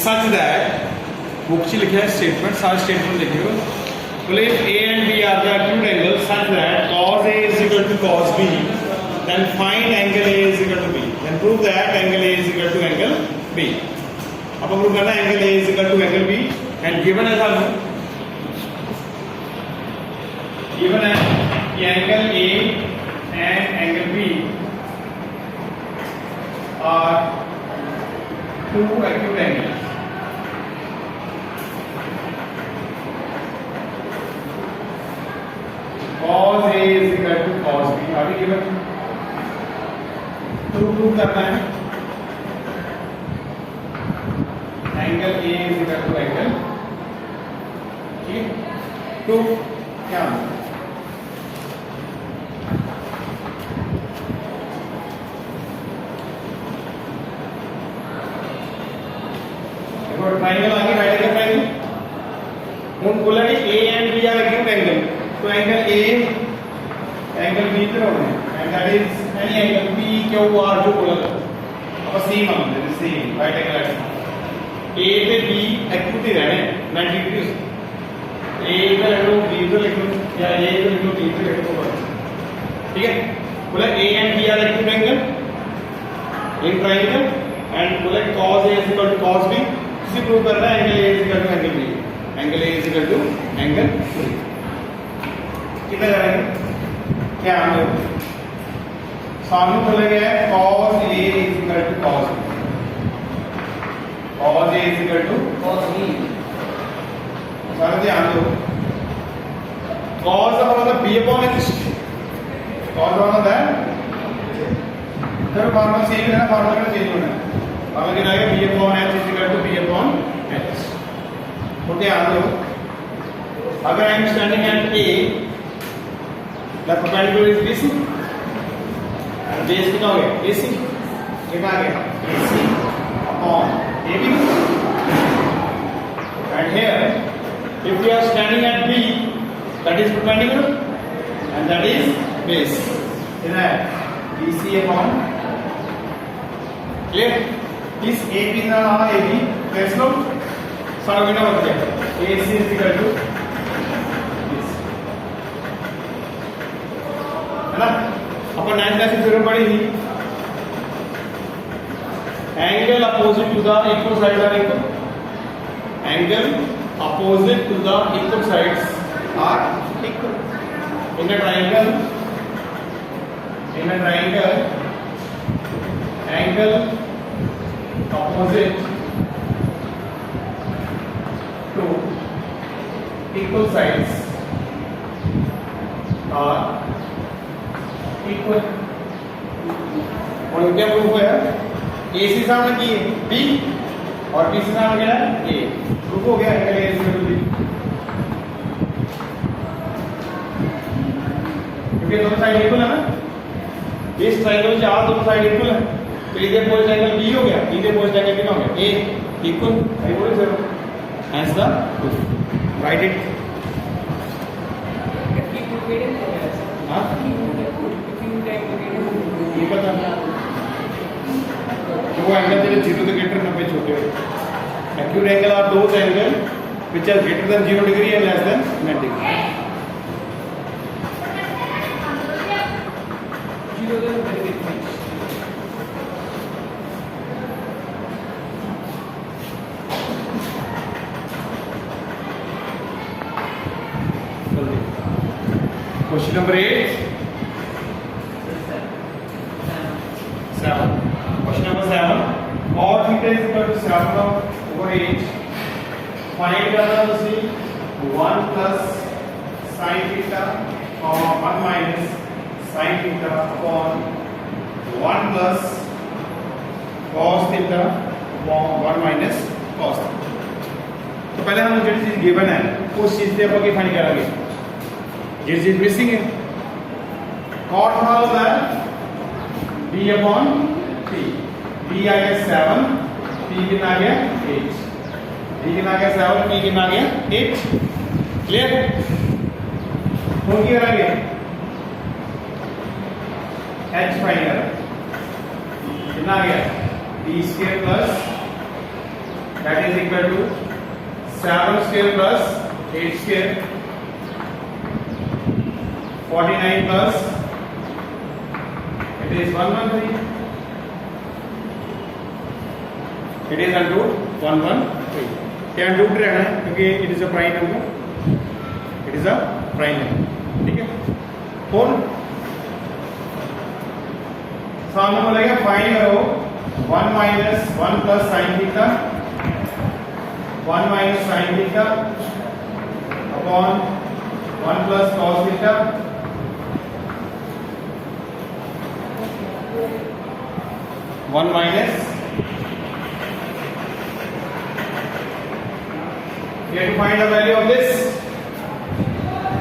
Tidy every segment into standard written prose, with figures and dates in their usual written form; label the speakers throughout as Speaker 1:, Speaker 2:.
Speaker 1: Such that book च लिखा है स्टेटमेंट, सारे स्टेटमेंट लिखियो। बोले if A and B are the acute angle such that cos A is equal to cos B, then find angle A is equal to B, then prove that angle A is equal to angle B। अब prove करना है angle A is equal to angle B and given है सामने, given है कि angle A and angle B are two acute angles। cos A is equal to cos B, अभी given तो prove करना है angle A is equal to angle, ठीक, तो क्या ट्राइंगल आगे राइट एंगल ट्राइंगल, हम बोला कि A and B are acute angle, तो एंगल A एंगल B पे होना है and that is any angle P Q R जो बोला था अब सेम हम दे सेम राइट एंगल A पे B एक्यूट ही रहने 90 डिग्री, A का लिख लो B का लिख लो या A का लिख लो B का लिख लो, ठीक है। बोला A and B are acute angle in triangle and बोला cos A is equal to cos B, इसी प्रूव करना है angle A is equal to angle B, angle A is equal to angle C। कितना करेंगे क्या हम लोग सामने बोला गया है cos A is equal to cos B, cos A is equal to cos B, सारे ध्यान दो cos का मतलब B upon H, cos का मतलब है फिर फॉर्मूला सेम है ना, फॉर्मूला का चेंज होना है, फॉर्मूला क्या आएगा B upon H is equal to B upon H। तो ध्यान दो अगर I am standing at A, the perpendicular is BC and base कितना हो गया AC, कितना आ गया AC upon AB, and here if we are standing at B, that is perpendicular and that is base, कितना है BC upon, clear। इस AB का नाम है AB, कैसे लो सारा बिना बच गया AC is equal to है ना, अपन 9th क्लास में थ्योरम पढ़ी थी, angle opposite to the equal side are equal, angle opposite to the equal sides are equal in a triangle, angle opposite to equal sides are equal. और क्या proof हुआ है AC सामने की है B और BC सामने क्या है A, प्रूफ हो गया angle A is equal to B, क्योंकि दोनों साइड इक्वल है ना, इस ट्रायंगल चार दोनों साइड इक्वल है, तो इधर पोस्ट एंगल B हो गया, इधर पोस्ट एंगल कितना हो गया A इक्वल, आई बोल sir hence the proof, write it. हां ये पता वो एंगल तेरे 0 से ग्रेटर 90 छोटे हो, acute angle are those angle which are greater than 0 degree and less than 90 degree. Question number 8 7, question number 7, cos theta is equal to 7/8, find करना तो सी 1 plus sin theta और 1 minus sin theta upon 1 plus cos theta upon 1 minus cos theta। तो पहले हम जो चीज given है उस चीज से अपन फाइंड करेंगे, ये चीज मिसिंग है, cot का होता है B upon P, B आ गया 7, P कितना आ गया 8, B कितना आ गया 7, P कितना आ गया 8, क्लियर। हो क्या आ गया H फाइंड करा, कितना आ गया B square plus that is equal to 7 square plus 8 square 49 plus it is 113. It is under 113. क्या अंडर रूट रहना है क्योंकि it is a prime number, it is a prime number. ठीक है. और सामने बोलेगा फाइंड करो 1 minus 1 plus sine theta 1 minus sine theta upon 1 plus cos theta 1 minus. You have to find the value of this.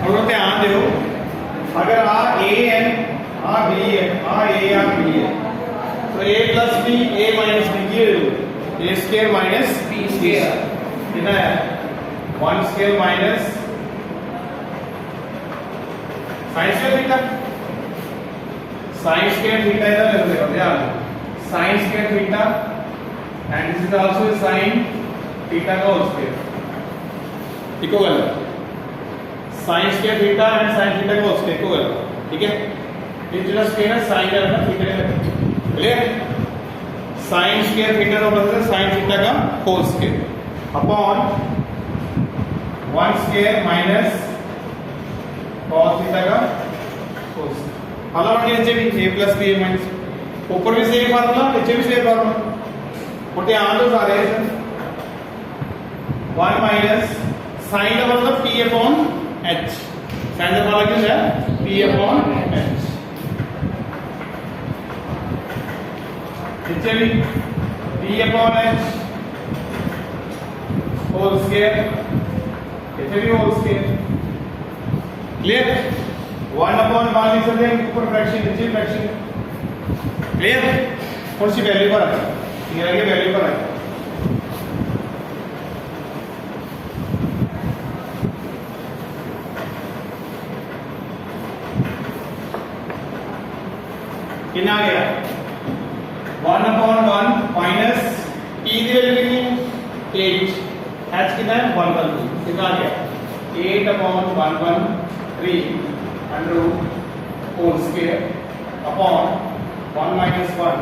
Speaker 1: थोड़ा ध्यान दो, अगर आ a है, आ b है, आ a या b है, तो a plus b, a minus b ये a square minus b square कितना है 1 square minus sine square theta. Sine square theta इधर लिख दो ध्यान. Sine square theta and this is also sine theta का whole square equal sine square theta and sine theta का whole square equal. ठीक है. ये जो स्क्वायर है साइन का ना थीटा का क्लियर. साइन स्क्वायर थीटा का मतलब साइन थीटा का whole square upon 1 square minus cos theta का होल स्क्वायर. फार्मूला नीचे भी a प्लस b माइनस ऊपर भी सेम फार्मूला नीचे भी सेम फार्मूला. और ध्यान दो सारे 1 माइनस साइन का मतलब p अपॉन h. साइन का फार्मूला क्या है p अपॉन h. नीचे भी p upon h whole square नीचे भी होल स्क्वायर क्लियर. 1 अपॉन 1 लिख सकते हैं ऊपर फ्रैक्शन नीचे फ्रैक्शन क्लियर. कौन सी वैल्यू पर है ये आगे वैल्यू पर है. कितना आ गया 1 अपॉन 1 माइनस p की वैल्यू कितनी 8 h कितना है 112 कितना आ गया 8 upon 113 under root whole square upon 1 minus 1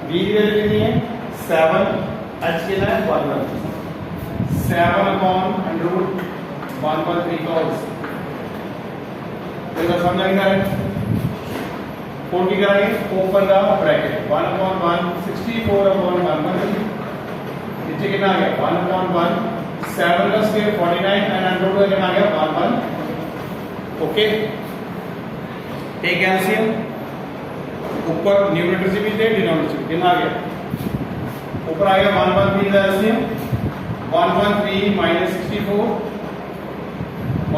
Speaker 1: b की वैल्यू कितनी है 7 h कितना है 112 7 अपॉन अंडर रूट 113 का होल स्क्वायर. तो समझ आ गया 4 की कराएंगे open the bracket 1 upon 1 64 upon 113 नीचे कितना आ गया 1 अपॉन 1 7 का स्क्वायर 49 एंड अंडर रूट कितना आ गया 1 ओके. टेक एलसीएम ऊपर न्यूमरेटर से भी थे डिनोमिनेटर से कितना आ गया ऊपर आएगा 113 एलसीएम 113 माइनस 64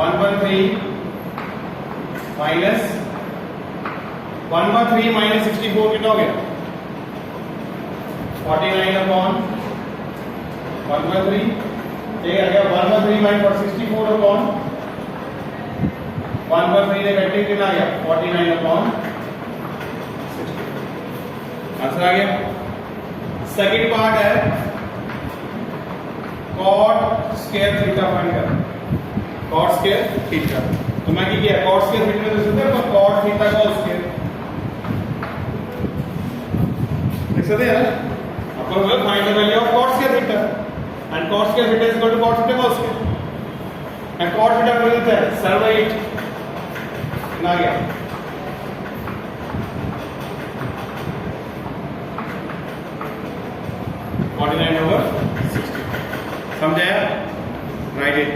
Speaker 1: 113 माइनस 113 माइनस 64 कितना हो गया 49 अपॉन 113 ये आ गया 113 माइनस 64 अपॉन 113 नेगेटिव कितना आ गया 49 अपॉन 60. आंसर आ गया. सेकंड पार्ट है cot स्क्वायर थीटा फाइंड कर. cot स्क्वायर थीटा तो मैं क्या किया cot स्क्वायर थीटा दे सकते हैं तो cot थीटा का स्क्वायर लिख सकते हैं. अपन बोले find the value of cot square theta and cot square theta is equal to cot theta का स्क्वायर एंड cot थीटा को देते हैं 7/8 कितना आ गया 49/60. समझाया राइट इट.